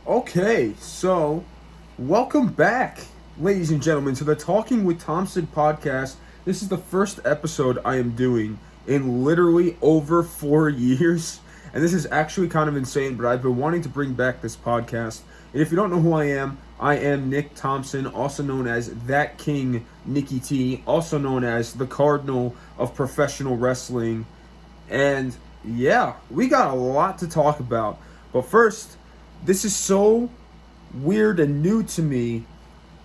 Okay, so welcome back, ladies and gentlemen, to the Talking with Thompson podcast. This is the first episode I am doing in literally over 4 years, and this is actually kind of insane, but I've been wanting to bring back this podcast. And if you don't know who I am Nick Thompson, also known as That King Nicky T, also known as the Cardinal of Professional Wrestling. And yeah, we got a lot to talk about. But first, this is so weird and new to me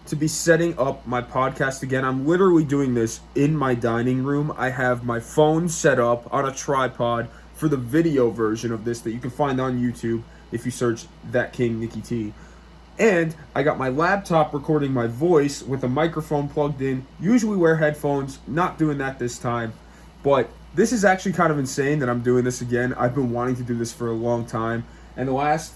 to be setting up my podcast again. I'm literally doing this in my dining room. I have my phone set up on a tripod for the video version of this that you can find on YouTube if you search That King Nicky T. And I got my laptop recording my voice with a microphone plugged in. Usually wear headphones, not doing that this time. But this is actually kind of insane that I'm doing this again. I've been wanting to do this for a long time. And the last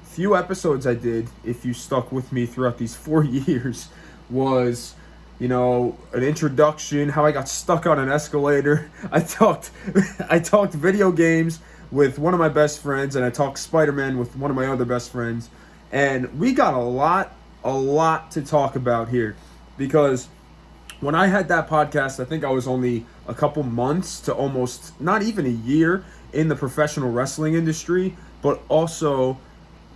few episodes I did, if you stuck with me throughout these 4 years, was, an introduction, how I got stuck on an escalator. I talked video games with one of my best friends, and I talked Spider-Man with one of my other best friends. And we got a lot to talk about here, because when I had that podcast, I think I was only a couple months to almost not even a year in the professional wrestling industry, but also,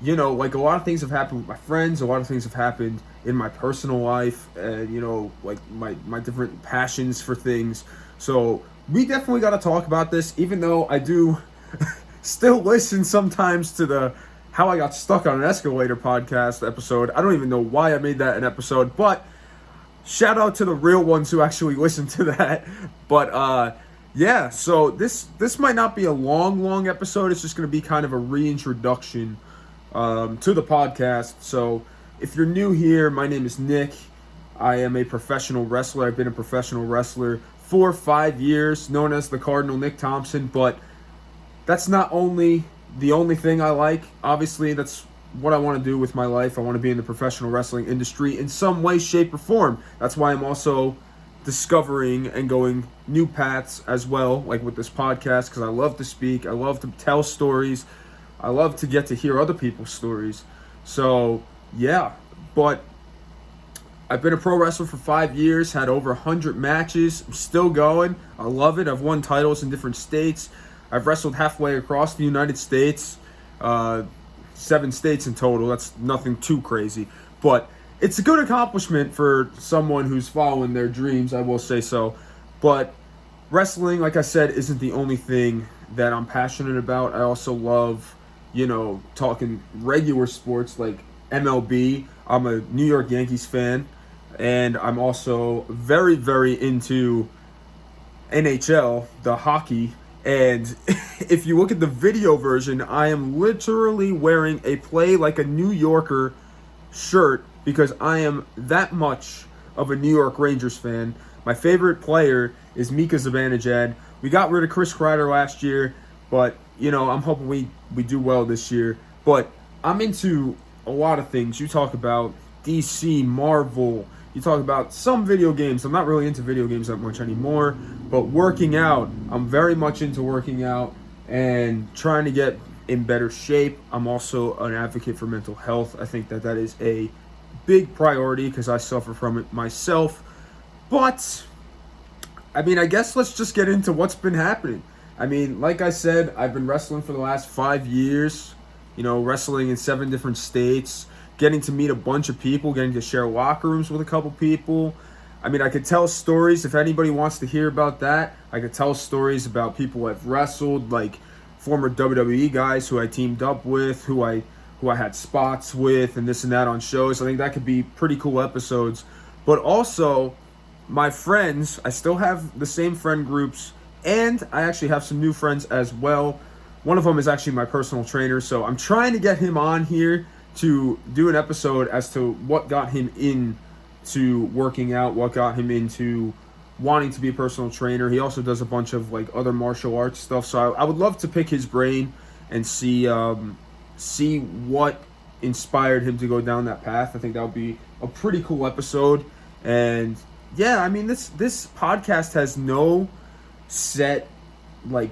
a lot of things have happened with my friends, a lot of things have happened in my personal life, and, my different passions for things. So we definitely got to talk about this, even though I do still listen sometimes to the How I Got Stuck on an Escalator podcast episode. I don't even know why I made that an episode, but shout out to the real ones who actually listen to that. But, yeah, so this might not be a long episode. It's just going to be kind of a reintroduction to the podcast. So if you're new here, my name is Nick. I am a professional wrestler. I've been a professional wrestler for 5 years, known as the Cardinal Nick Thompson. But that's not only the only thing I like. Obviously, that's what I want to do with my life. I want to be in the professional wrestling industry in some way, shape, or form. That's why I'm also discovering and going new paths as well, like with this podcast, because I love to speak. I love to tell stories. I love to get to hear other people's stories. So, yeah. But I've been a pro wrestler for 5 years, had over 100 matches. I'm still going. I love it. I've won titles in different states. I've wrestled halfway across the United States. 7 states in total. That's nothing too crazy. But it's a good accomplishment for someone who's following their dreams, I will say so. But wrestling, like I said, isn't the only thing that I'm passionate about. I also love, talking regular sports like MLB. I'm a New York Yankees fan, and I'm also very, very into NHL, the hockey. And if you look at the video version, I am literally wearing a Play Like a New Yorker shirt because I am that much of a New York Rangers fan. My favorite player is Mika Zibanejad. We got rid of Chris Kreider last year, but, I'm hoping we do well this year. But I'm into a lot of things. You talk about DC, Marvel. You talk about some video games. I'm not really into video games that much anymore. But working out, I'm very much into working out and trying to get in better shape. I'm also an advocate for mental health. I think that is a big priority because I suffer from it myself. But, I guess let's just get into what's been happening. Like I said, I've been wrestling for the last 5 years, wrestling in 7 different states, getting to meet a bunch of people, getting to share locker rooms with a couple people. I could tell stories if anybody wants to hear about that. I could tell stories about people I've wrestled, like former WWE guys who I teamed up with, who I had spots with, and this and that on shows. I think that could be pretty cool episodes. But also, my friends, I still have the same friend groups, and I actually have some new friends as well. One of them is actually my personal trainer, so I'm trying to get him on here to do an episode as to what got him into working out, what got him into wanting to be a personal trainer. He also does a bunch of other martial arts stuff, so I would love to pick his brain and see what inspired him to go down that path. I think that would be a pretty cool episode. And yeah, this podcast has no set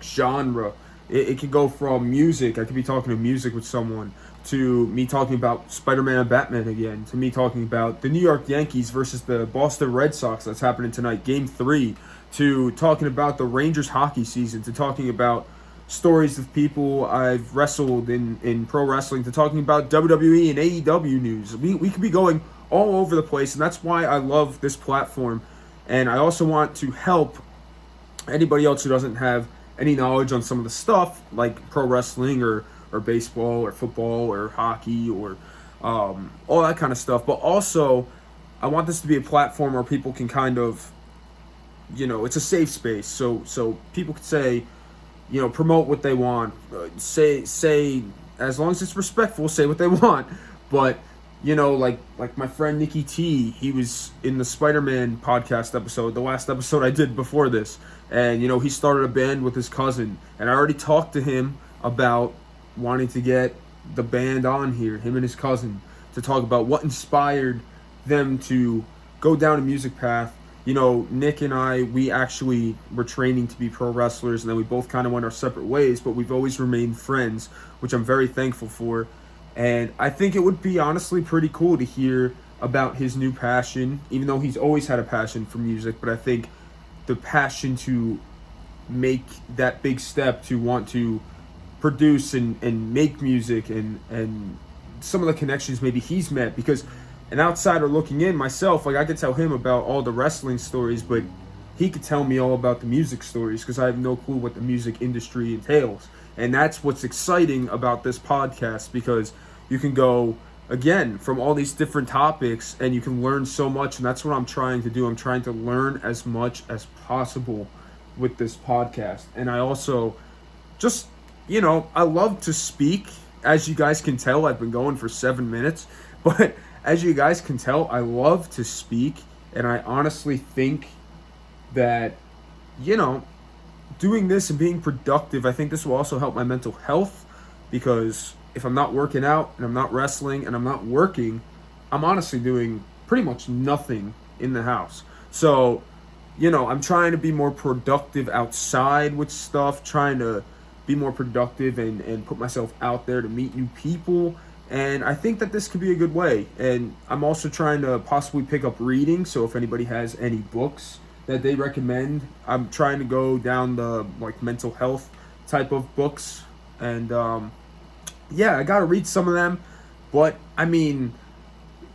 genre. It could go from music. I could be talking to music with someone, to me talking about Spider-Man and Batman again, to me talking about the New York Yankees versus the Boston Red Sox that's happening tonight, Game 3, to talking about the Rangers hockey season, to talking about stories of people I've wrestled in pro wrestling, to talking about WWE and AEW news. We could be going all over the place, and that's why I love this platform. And I also want to help anybody else who doesn't have any knowledge on some of the stuff, like pro wrestling or baseball or football or hockey or all that kind of stuff. But also, I want this to be a platform where people can kind of, it's a safe space. So people can say, promote what they want. Say as long as it's respectful, say what they want. But like my friend Nikki T, he was in the Spider-Man podcast episode, the last episode I did before this, and he started a band with his cousin, and I already talked to him about wanting to get the band on here, him and his cousin, to talk about what inspired them to go down a music path. Nick and I, we actually were training to be pro wrestlers, and then we both kind of went our separate ways, but we've always remained friends, which I'm very thankful for. And I think it would be honestly pretty cool to hear about his new passion, even though he's always had a passion for music. But I think the passion to make that big step to want to produce and make music, and some of the connections maybe he's met, because an outsider looking in, myself, like I could tell him about all the wrestling stories, but he could tell me all about the music stories because I have no clue what the music industry entails. And that's what's exciting about this podcast, because you can go, again, from all these different topics, and you can learn so much, and that's what I'm trying to do. I'm trying to learn as much as possible with this podcast. And I also just, I love to speak. As you guys can tell, I've been going for 7 minutes, but as you guys can tell, I love to speak, and I honestly think that, doing this and being productive, I think this will also help my mental health, because if I'm not working out and I'm not wrestling and I'm not working, I'm honestly doing pretty much nothing in the house. So, I'm trying to be more productive outside with stuff, trying to be more productive and put myself out there to meet new people. And I think that this could be a good way. And I'm also trying to possibly pick up reading. So if anybody has any books that they recommend, I'm trying to go down the mental health type of books. And I got to read some of them. But I mean,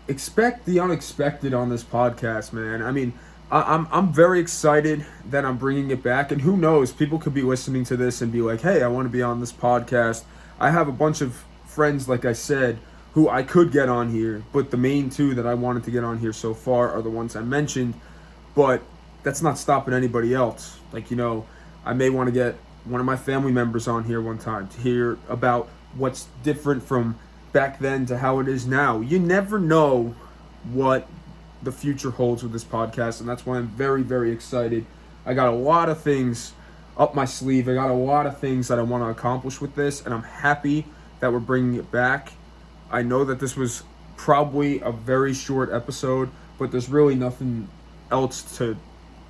expect the unexpected on this podcast, man. I mean, I'm very excited that I'm bringing it back. And who knows, people could be listening to this and be like, hey, I want to be on this podcast. I have a bunch of friends, like I said, who I could get on here, but the main two that I wanted to get on here so far are the ones I mentioned. But that's not stopping anybody else. I may want to get one of my family members on here one time to hear about what's different from back then to how it is now. You never know what the future holds with this podcast, and that's why I'm very, very excited. I got a lot of things up my sleeve. I got a lot of things that I want to accomplish with this, and I'm happy that we're bringing it back. I know that this was probably a very short episode, but there's really nothing else to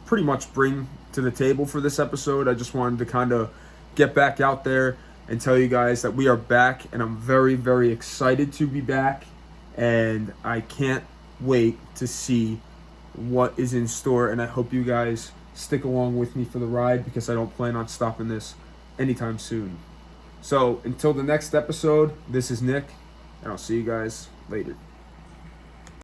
pretty much bring to the table for this episode. I just wanted to kind of get back out there and tell you guys that we are back, and I'm very, very excited to be back, and I can't wait to see what is in store, and I hope you guys stick along with me for the ride, because I don't plan on stopping this anytime soon. So until the next episode, this is Nick, and I'll see you guys later.